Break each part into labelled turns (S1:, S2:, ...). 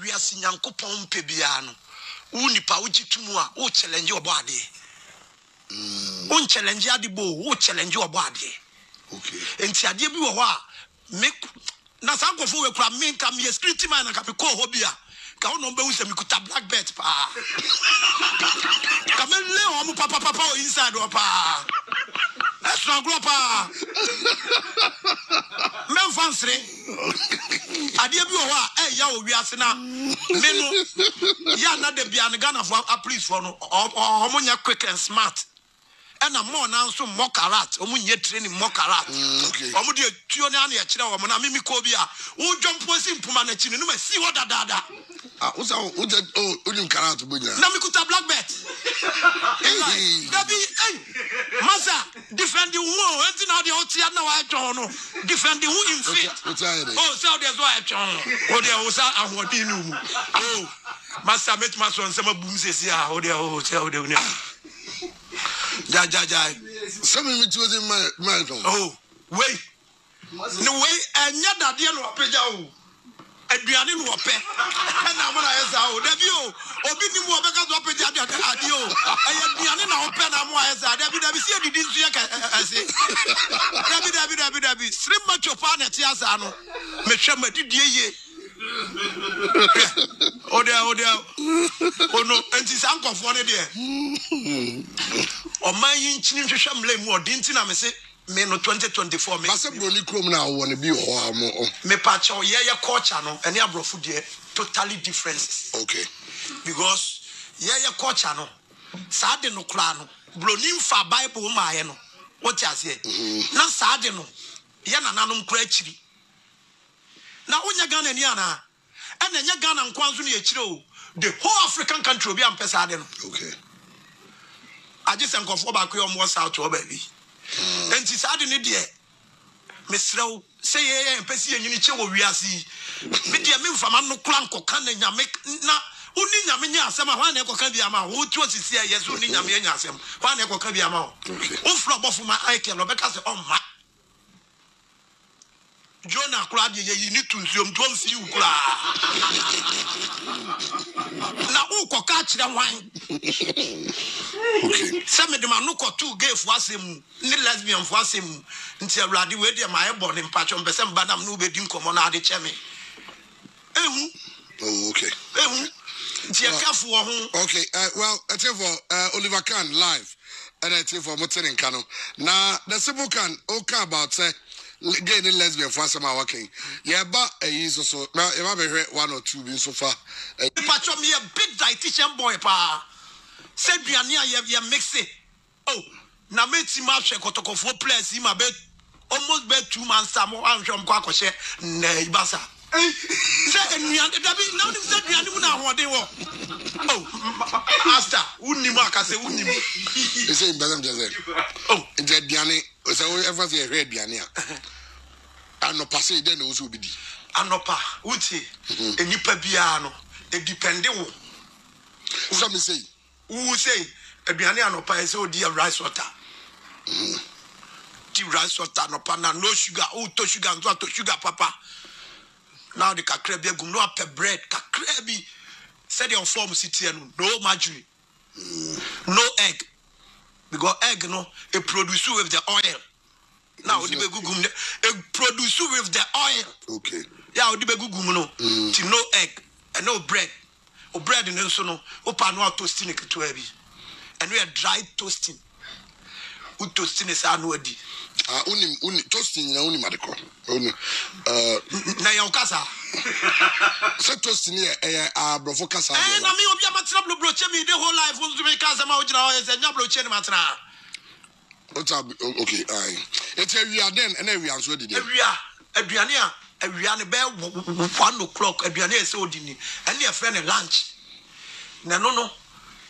S1: we are Sinyankopon Pebiano. Unipa Ujitumua, who challenge your body. Won't challenge Yadibo, who challenge your body.
S2: Okay.
S1: And Tiadibu, make Nasanko for a main come here, street man and Capico Hobia. Count number with a Mikuta black bet, pa. Come in, Leo, Papa inside or pa. That's not Groppa. Men fancy. I dear you, we are Sena. Menu, ya not the Bianagana for a police for no, or Homonia quick and smart. And a more now so mokarat, Omunia training mokarat.
S2: Okay.
S1: Omudia Tioniani, Monami Cobia, who jump was in Pumanachin, and see what a dada.
S2: What's our Udim Karat Bunya?
S1: Namikuta black bet. Massa, defending who, and now the Otiana I don't know. Defending who in fit. Oh, so there's why I don't. Oh, there was a what you know. Oh, Massa met my son, some booms, yeah, oh, there, oh, tell them. Jai.
S2: Some of it was in my
S1: oh, wait. No way, and yet that dear Pejao. Adriani no pe na mo na esa o dabi o obi ni mo be ka so pe dia adi o Adriani na o pe na mo esa dabi si edidi nsu ya ka ase dabi srim macho pa na ti asa no me hwe ma didie ye o no enti sankofo ne de o man yin chini hwehwe mle mu odinti na me se me no 2024 me
S2: Basa broni krom na wo ne bi ho amo
S1: me patch o ye culture no ene abrofo de totally differences.
S2: Okay.
S1: Because ye culture no sa de no kra no broni mfa bible ma ye no what you say na sa de no ye nananom kra chiri na onya Ghana ni ana ena nya Ghana nkwanzo ne ye chiri o the whole African country obi am pesa de no.
S2: Okay.
S1: Agise nkofo ba kwe omo south o ba bi and it's adding it there. Miss Row, say, and Pessi and Unichi will be assi. Media mean from no clanko can and make na Uniamia, some of one echo can be a man who was his yes, Uniamia, some one echo can be a man. Oh, flop off my eye can because on my Jonah Claudia, you need to zoom, don't see you now, who catch the wine?
S2: Okay.
S1: Some of them are no two gay for him, lesbian for him, until Radi Wedia, my born in Patch on Besam Badam Nube Dinko Monadi Chemi.
S2: Oh, okay. Okay, well, I tell for Oliver Kahn live, and I tell for Moten and Kano. Now, the simple can okay about say. Gay and lesbian for some working. Yeah, but he's also now if I heard one or two being so far.
S1: Patch me a big dietitian boy, pa. Said Biania, you mix it. Oh, now made him out check out of 4 players in my bed. Almost bed 2 months. I'm from Quackoshe. Nay, Bassa. Said now said Bianuna what they were. Oh, Master, Unimaka say Unim.
S2: The same Bazam Joseph. Oh, and Diani was ever the red Biania. And no passe then also be.
S1: Anopa, Uti, and Nipa Biano, a dependable.
S2: Some say,
S1: who say, a Bianiano pie so dear rice water. Tea rice water, no pana, no sugar, to sugar, and to sugar, papa. Now the cacrebia go no up bread, cacrebi. Said your form city and no margarine, no egg. Because egg, no, it produce with the oil. Now, the begugum, it produce with the oil.
S2: Okay.
S1: Yeah, the begugum, no, no egg and no bread. Or bread and also no, open no toasting it to heavy. And we are dry toasting. Who toasting is annually.
S2: Only toasting in only medical.
S1: Nayokasa.
S2: So toasting here, Brofocasa.
S1: And I mean, you have trouble broaching me the whole life was to make us a mountain and Yablo Chenmatra.
S2: Okay, it's a real then, and every answer did it.
S1: Adriania, Adriana Bell, 1 o'clock, Adriania is so dinny, and your friend at lunch. No.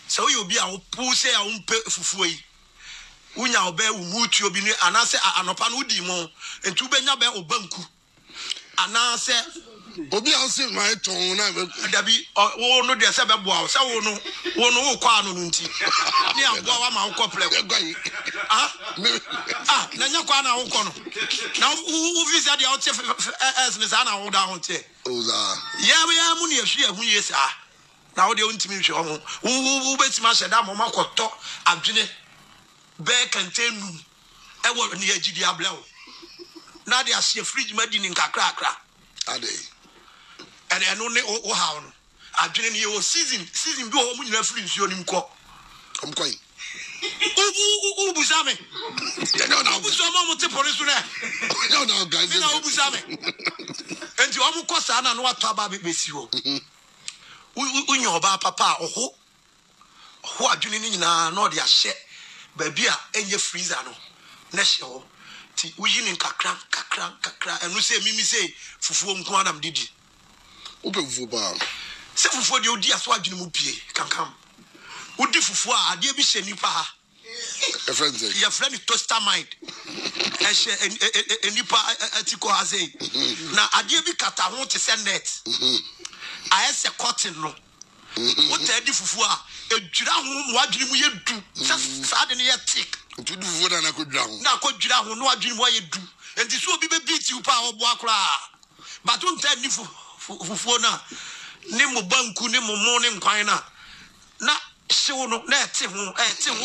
S1: So you'll be our pussy, our own pay. Unya obe umutu obi ni anase anopa no udimo entu benya be obanku anase
S2: obi anse my ton na
S1: dabi wo no de se be boa se wo no wo kwa no nti ni aboa wa ma wo kople Nanya Kwana Okono. Now, who visit the out as Nizana hold down here? Yeah, money a share who yes, now they want me to show who bets my Sadam or Makoto, Abjine, Bear contain I was near Gidiablo. Now they are see a fridge medding in Kakra.
S2: Are they?
S1: And I know how Abjine you season do home in reference to him.
S2: I'm quite.
S1: Ubusame. Ubusame te police na.
S2: No, guys.
S1: Na ubusame. Enti omu kosa na no ato aba bebesi ho. Unyo oba papa oho. Ho adwene ni nyina na ode ahye. Ba bia enye freezer no. Na hye ho. Ti uyi ni kakra. Enu se mimi se fufuo nko adam didi.
S2: Ope fufuo ba.
S1: Se fufuo de odi aso adwene mu pie kankam. Udi fufuo a ade bi hye nipa ha.
S2: A friend say
S1: your friend toaster mind. Nipa atiko ha say. Na ade bi kata ho te se net. Ayese cotton no. What adi fufuo a edwira ho mo adwene mu yedu. Sa de ne ye thick.
S2: Ntu du fufuo na ko dwira ho.
S1: Na ko dwira ho no adwene mu yedu. Enti so obi be beat you pa obo akora. But on tell ni fufuo na ni mo banku ni mo mo ni nkwan na show no na ete ho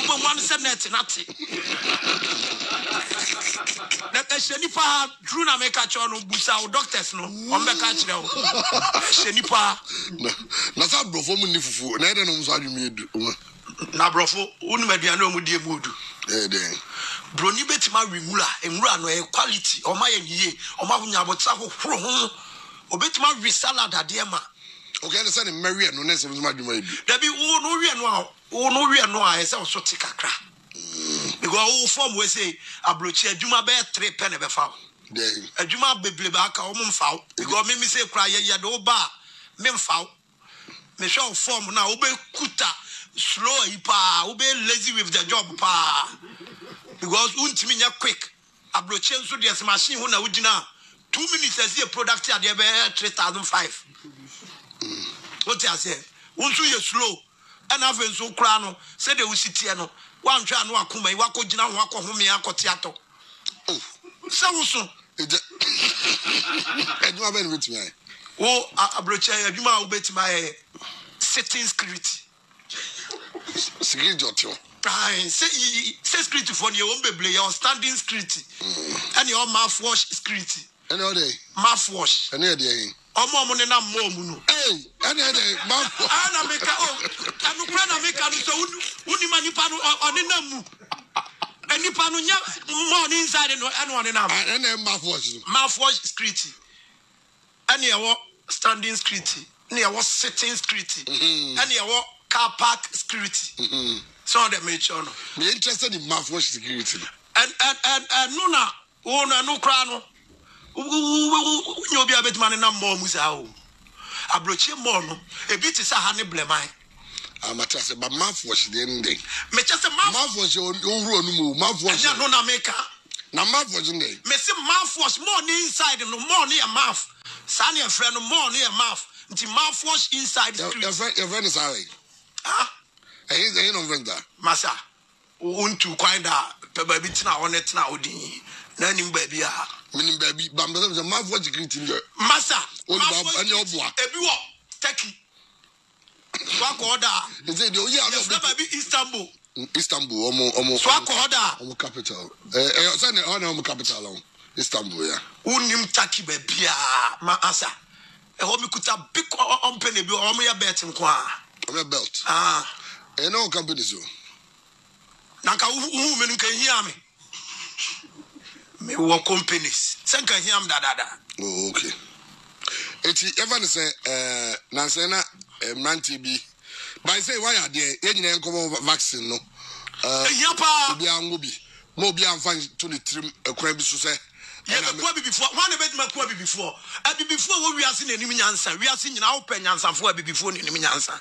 S1: bo one se na ete na te na ehye pa drew na make cho no busa o doctors no on be ka kire o ehye pa
S2: na sa brofo mu ni fufu na ede no so adwumi edu
S1: na brofo unu maduane o mu die mudu
S2: den
S1: broni betima wimura enwura no e quality o ma ye niye o ma hunya abotsa hohoro ho obetima wi salad ade ma.
S2: Okay, the son Maria no nese was maduma edu.
S1: Dabi wo no wi no a ese so te kakra. Because wo form we say abrochi adwuma be 3 pen be fa.
S2: Den.
S1: Adwuma beble ba aka wo mfa. Because me say kra ye do ba me mfa. Me show form na wo be kuta slow ipa, wo be lazy with the job pa. Because untimi nya quick. Abrochi nso de machine ho na wugina 2 minutes as a product at the 3,005. What I say? Once you slow, and I've been so crown, said they will sit here. No one try no akuma, wako jina, wako home, ako theater. Oh, so
S2: I do have any with me.
S1: Oh, I broach you might bet my setting security.
S2: Security.
S1: Say security for your own baby, your standing security, and your mouthwash security.
S2: Any day,
S1: mouthwash.
S2: Any day.
S1: Omo na momu.
S2: Hey, any day, mouthwash.
S1: Ana make anu na make anu so uni manipa no onina mu. Anipa no nya more inside no anu onina mu.
S2: And then mouthwash.
S1: Mouthwash security. Ani yawo standing security. Ni yawo sitting security. Ani yawo car park security. So that make sure no.
S2: Me interested in mouthwash security.
S1: And no na wona no kra no. Nyobi abetman na mo musa o abrochie mo no ebi ti sa ha ne bleman
S2: amata se ba mouthwash de ndey
S1: me chese
S2: mouthwash onhuro no mu mouthwash
S1: anya no na meka
S2: na mouthwash ndey
S1: me se mouthwash mo ni inside no mo ni your mouth sa ne frɛ no mo ni your mouth nti mouthwash inside the
S2: your friend is sorry he no friend that
S1: masa untu kwanda pe ba bi tina one tina odin na nim ba bi a
S2: meaning baby bamba the mouthwash security there
S1: masa
S2: mouthwash any oboa
S1: ebi wo Turkey swako order
S2: is the oya
S1: no baby Istanbul
S2: omo
S1: swako order
S2: omo capital say na omo capital Istanbul ya
S1: unim Turkey ba bia ma asa ho mi kuta big company bi omo ya bet nko a
S2: belt no company so
S1: na ka hu me nka hia me work companies senka hiam da.
S2: Oh, okay. Eti ever say na say na mranti bi by say why are there enyina enkomo vaccine no
S1: ehia pa
S2: obi anwo bi mo obi anfa to the trim ekwan bi so say
S1: yeah the poor before one bet my poor before wo wiase na enim nyansa wiase nyina wo pa nyansafo before na enim nyansa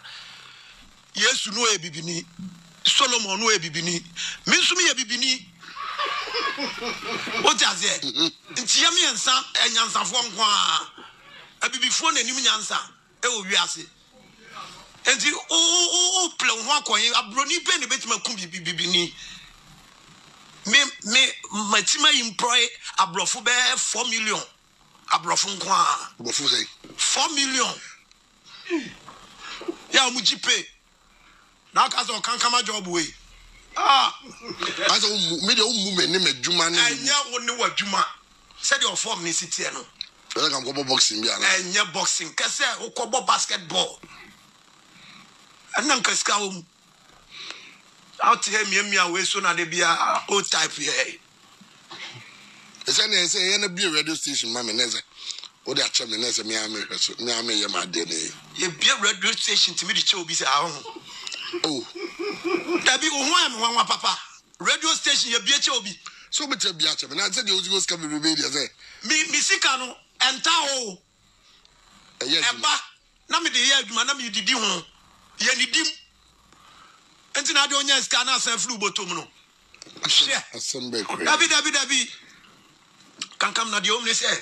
S1: Yesu no e bibini Solomon no e bibini me nso me e bibini what does it? Nti ya miensa enyansafo nko a bibifo na enim nyansa e wo wiase enti o plan ho akoyen abroni pe ne betima ku bibini me matima employ abrofo be 4 million abrofo nko a
S2: abrofo say
S1: 4 million ya mu jipe na ka so kankama job we
S2: aso me de me ne madwuma ne
S1: enya wo ne wadwuma said your form ni city no
S2: I can go boxing bi ana
S1: enya boxing kase ukobo basketball anan kaska wo out here me we so na de bia o type here
S2: say say na bi radio station ma me neze o de acha me neze me hweso me am ye ma de ne
S1: ye bi radio station to me de che obi say ahun
S2: oh
S1: dabi o ho am wan papa radio station ye bi che obi
S2: so be che bi acha me na say de ozigo ska be be de say
S1: mi sika no enta ho eba na me de ye adwuma na me didi ho ye nidim enti na de onya ska na san flu botom no
S2: asembe kre
S1: dabi kankam na de omne say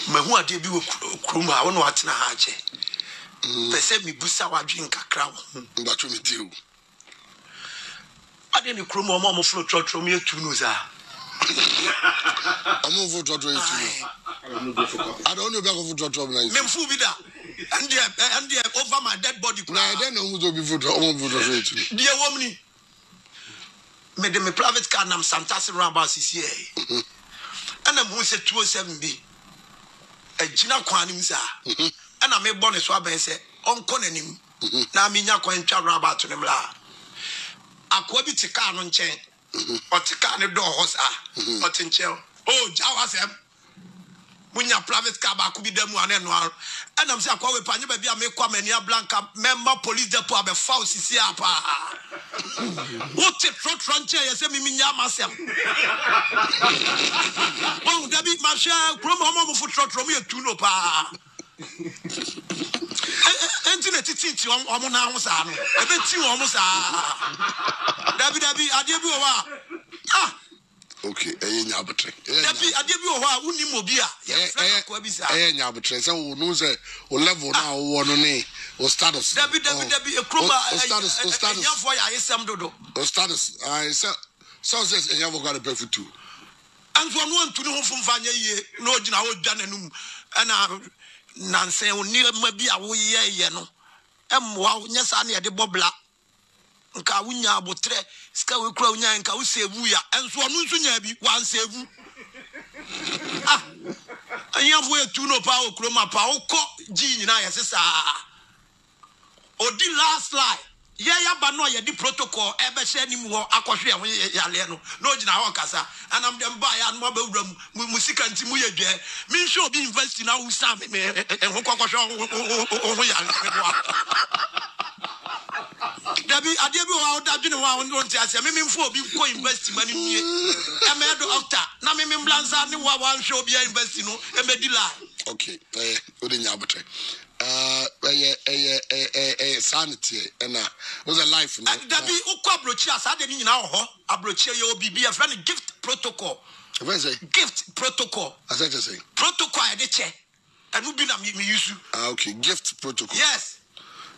S1: mahu ade bi wo kroma a wono atena ha aje pese mi busa wadwen kakra wo
S2: mbatwe mi tiu
S1: ade ni kroma mo flo trotro mi etu no za
S2: amu fo trotro etu I don't know about trotro na
S1: me mfu bi da and over my dead body
S2: na I don't know who to be for trotro etu
S1: dia womni me de me private car nam Santasi roundabout CCA ana mo se 207 bi agina kwan nim sa ana me bɔ ne so aben se onko nanim na me nya kwan twa roundabout ne mla akwa bi ti car no nchen o ti car ne do ho sa o ti nchen o jawa sem munya private car ba ku bi da mu ane no ana me se akwa we panye ba bi a me kwa mania blanca member police depot abe fa osisi apa what the trotronche ye se mi nya masem oh dabi ma sha kromo mo fu trotrom ye tu no pa enti na titi omo na ho sa no e be ti omo sa dabi ade bi o wa
S2: okay enya abetre
S1: dabi ade bi o wa uni mobi a ye fra ko bi sa
S2: enya abetre se wo no se o level na wo no ne o status
S1: dabi e kroma status nya for ya yesem dodo
S2: o status I so says enya wo got a pay for two
S1: anzo no antu ne ho fumfa nya yie na ogina ho dwa nanum ana nanse oni ma bi a wo ye no emwa nya sa na ye de bobla nka wunya abotre ska we kura wunya nka wo sevu ya enso onu nso nya bi wan sevu anya fo etu no pa okro ma pa okọ ji nyina ye sesa odi last lie ye ya ba no ye di protocol e be hye nim ho akohwe ya le no no gina ho kasa anam dem ba ya no ba wura musika nti mu ye dwe mi hwe obi university na wo sa me ho kokohwe ho ya dabi ade bi wa da dwene wa won ti ase me mfo obi ko university mani nie e me do doctor na me mblanza ne wa hwe obi university no e me di lie
S2: okay odi nya abotre sanity and was a life no
S1: dabi ukwa abrochi asade ni nyina ho abrochi ye obi bi e friend gift protocol gift protocol
S2: as I just say
S1: protocol e de che anu bi na me use
S2: okay gift protocol
S1: yes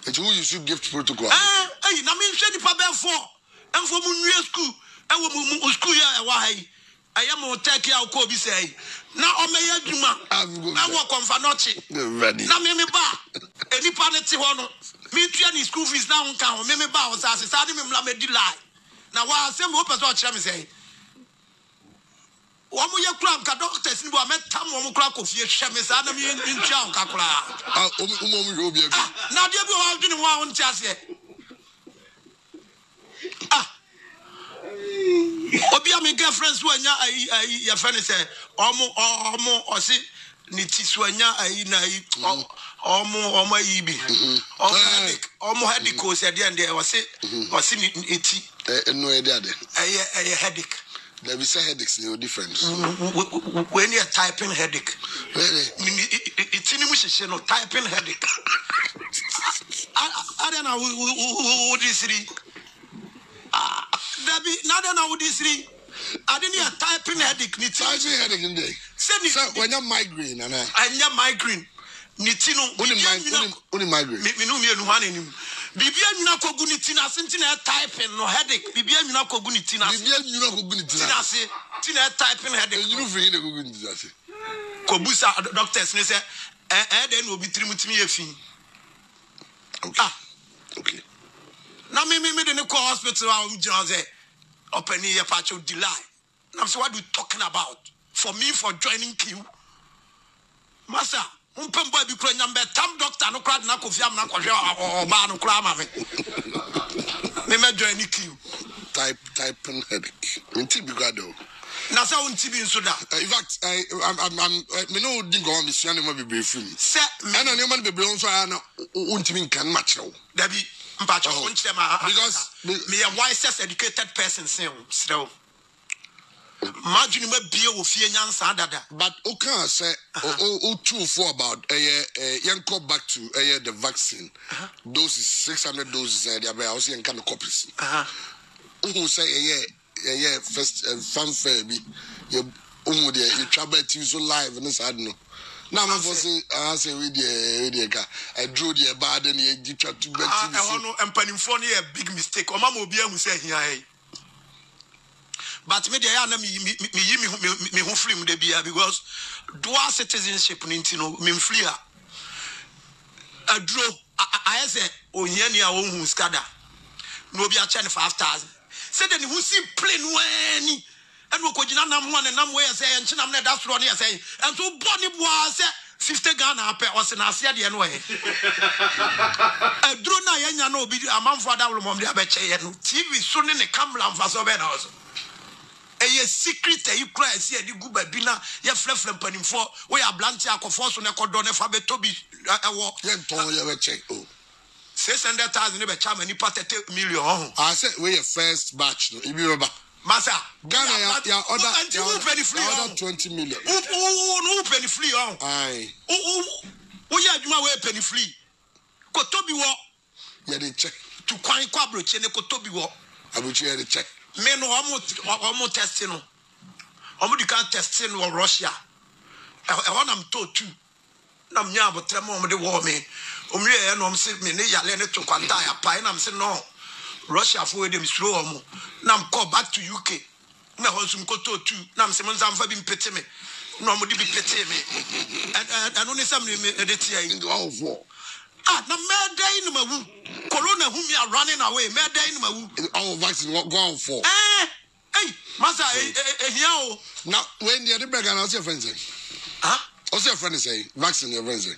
S2: it who you should gift protocol
S1: na me hwe ni pa be fo enfo mu nwie school e wo mu school ya e wa hai I am take ya ko bi say na o me ya dwuma na wo konfa nochi na me ba enipa ne ti ho no me tua ni school fees na nka ho me ba o sa se me mla me di lie na wa se mo person o kire me say wo mo ye kura nka doctors ni bo ametam wo mo kura kofie hwe me sa na me ntua nka kura
S2: mo hwe obi abi
S1: na de bi wo adwene ho a won ti ase obi am girlfriends who anya your friend say omo osi ni ti so anya na omo yi bi omo headache o se de and osi ni eti
S2: no e de
S1: headache
S2: there be say headaches no different
S1: when you typing headache eti ni mu hye no typing headache I don't know who this is Dabi nada na wo disri adeni a typing headache ni ti
S2: typing headache ndey so when you migraine ana
S1: anya migraine ni ti no
S2: only migraine
S1: me no me nu hwan anim Bibia nyina kogu ni tina sentina typing no headache. Bibia nyina kogu ni tina.
S2: Bibia nyina kogu ni tina.
S1: Tina se tina typing headache.
S2: You free na kogu ni tina se.
S1: Kobusa doctors ne say then obi trimutimi efi.
S2: Okay. Okay.
S1: Na me de ne call hospital a umjina say open here patch delay. I'm saying, what are you talking about? For me, for joining queue? Master, boy be crying number tam doctor no crowd na kofi am na kwhwe o ba no kra ma me. Me joining queue.
S2: Typing headache. Minti bigado.
S1: Na say unti bi nso da.
S2: In fact, I'm me no dingo am sia ne ma bebe film.
S1: Say
S2: na ne ma bebe nso ya na unti bi kan match o.
S1: Dabi mpacho unti ma
S2: because
S1: me a wisest educated person say o. Imagine me be wo fie nyansa dada.
S2: But okay say o true for about yanko back to the vaccine. Doses 600 doses there be also yanka copies. Who say first fanfare be you travel to so live and I don't know. Now I'm for say I say we the I drew the bad and you try to bet
S1: I know empanimfo ne a big mistake. O mama obi ahu say here. But me dey na me ho free mu de bia because dual citizenship no me free a adro I say onyani a won hu skada no obi a chen 5,000 say then who see plane wani and we ko gina nam ho na nam we say enchi nam na da soro ne say and so boni boa say 50 Ghana pe o se na ase de no he adro na yanya na obi amanfo da wolo mom de abeche ye no TV so ne camera mfa so be na so a secret you cry see a guba bina ya fleflem panimfo we ya blanche akofo so ne kodo ne fa betobi ewo
S2: yenton ya weche o
S1: 600,000 ne be chama ni 30 million
S2: I said we your first batch no ibi reba
S1: masa
S2: Ghana ya order
S1: ya
S2: 20 million
S1: no penny free on
S2: aye
S1: wo ya adwuma we penny free kotobi wo
S2: ya dey check
S1: to kwan kwa broche ne kotobi wo
S2: abuchi ya dey check
S1: me no omo testing no omo di kan testing no Russia e wonam to tu na mnya abotre mo omo de wo me omwe e no mse me ne yale ne to kwanta ya pai na mse no Russia for dem slow omo na m call back to UK na ho sum ko to tu na mse mo nzamfa bi mpete me na omo di bi pete me and only some me edit here
S2: all for
S1: na murder in mawu corona whom you are running away murder in mawu
S2: all vaccine go on for
S1: hey masa here o
S2: now when the beg and your friends what's your friend say vaccine your friends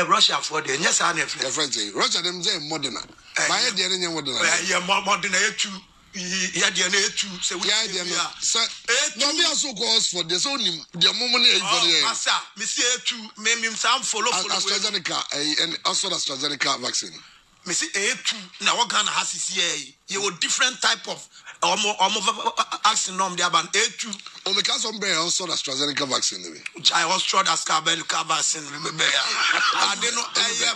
S1: Russia for the yes and your
S2: friends say Russia them say Moderna my idea any Moderna
S1: yeah Moderna etu ya de na etu say we
S2: yeah sir no me also calls for the only the moment for the
S1: masa me see etu me some follow
S2: AstraZeneca and also AstraZeneca vaccine
S1: me see etu na what Ghana has here you different type of vaccine norm there ban etu
S2: o me cause somebody also AstraZeneca vaccine
S1: I was tried AstraZeneca vaccine remember I dey no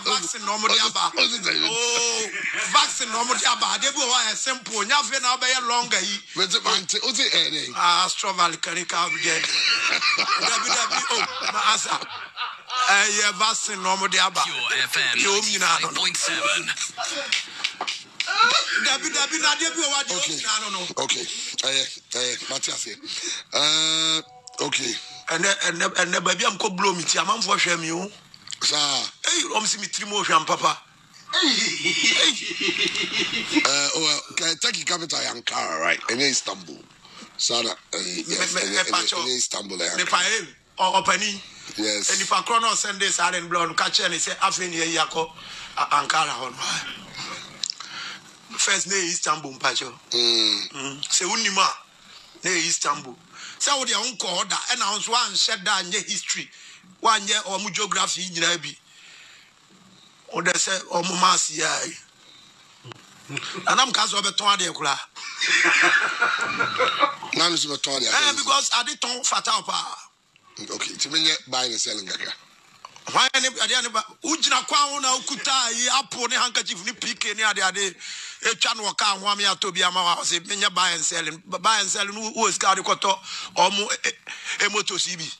S1: vaccine norm there ba oh vaccine norm there ba dey be why simple nya fe na be longer yi
S2: but o say
S1: AstraZeneca there oh ma asa vaccine norm there ba
S3: FM 90.7
S1: Dabi na debi o wa de
S2: okay Matias okay
S1: and baby am ko blow me ti amanfo hwe me o
S2: sa
S1: si mi trimo hwe am papa
S2: Turkey capital Ankara right in Istanbul Sada Istanbul
S1: opani
S2: yes
S1: and if I chrono send this are in blood catch and say afeni yakọ Ankara on first na Istanbul mpacho se unima na Istanbul se wo de onko order and anso an sheda anye history wanye omu geography nyina bi o de se omu mass ya anam ka so beton ade kula
S2: na no so beton ade
S1: because ade ton fatal pa
S2: okay ti menye buy and selling gaga
S1: why any ade ba ujina kwa ho na okuta yi apple ne handkerchief ni PK ni ade etwa no ka ho am ya to bi ama wa se menye buy and selling no wo ska de koto omo emoto CB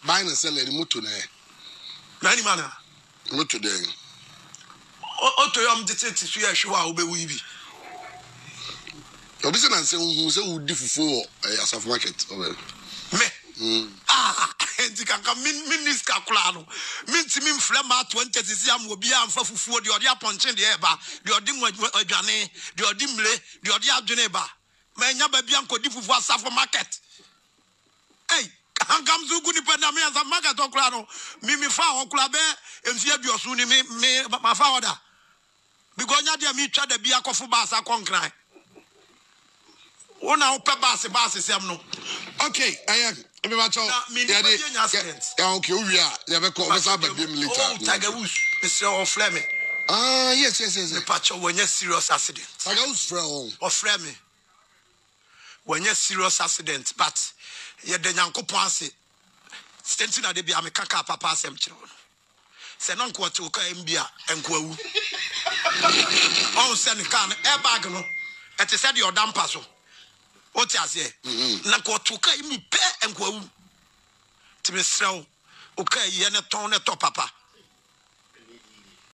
S2: buy and selling moto na
S1: ni mana
S2: moto den
S1: otoyom tete so ya hwe a obewu bi
S2: obi se na nse hu se udi fufu asafo market
S1: me enti kanka minis kakula no mintimi mfle ma 20 sisi am obi amfa fufuo de odi aponche de eba de odi adwane de odi mle de odi adwane ba ma nya ba bia nkodi fufu asafo market kankam zugu ni penda me asafo market okula no mi fa okula be emfie biosu ni me ma fa order because nya de mi twa da bia kofo ba asa konkran wona ope base sem no
S2: okay me ma cho
S1: yeah
S2: okay we are ya be ko be sa ba biem later
S1: Tiger Woods Mr. Ofleme
S2: yes
S1: me patcho when serious accident
S2: Tiger Woods friend
S1: Ofleme when serious accident but ye de nyankopon ase stenti na de bia me kaka papa asem kire no se no nko to ka mbia enko awu on se ne kan airbag no et se de odampa so oti ase na ko to ka mi pe enko awu ti me srew o ka ye ne ton ne to papa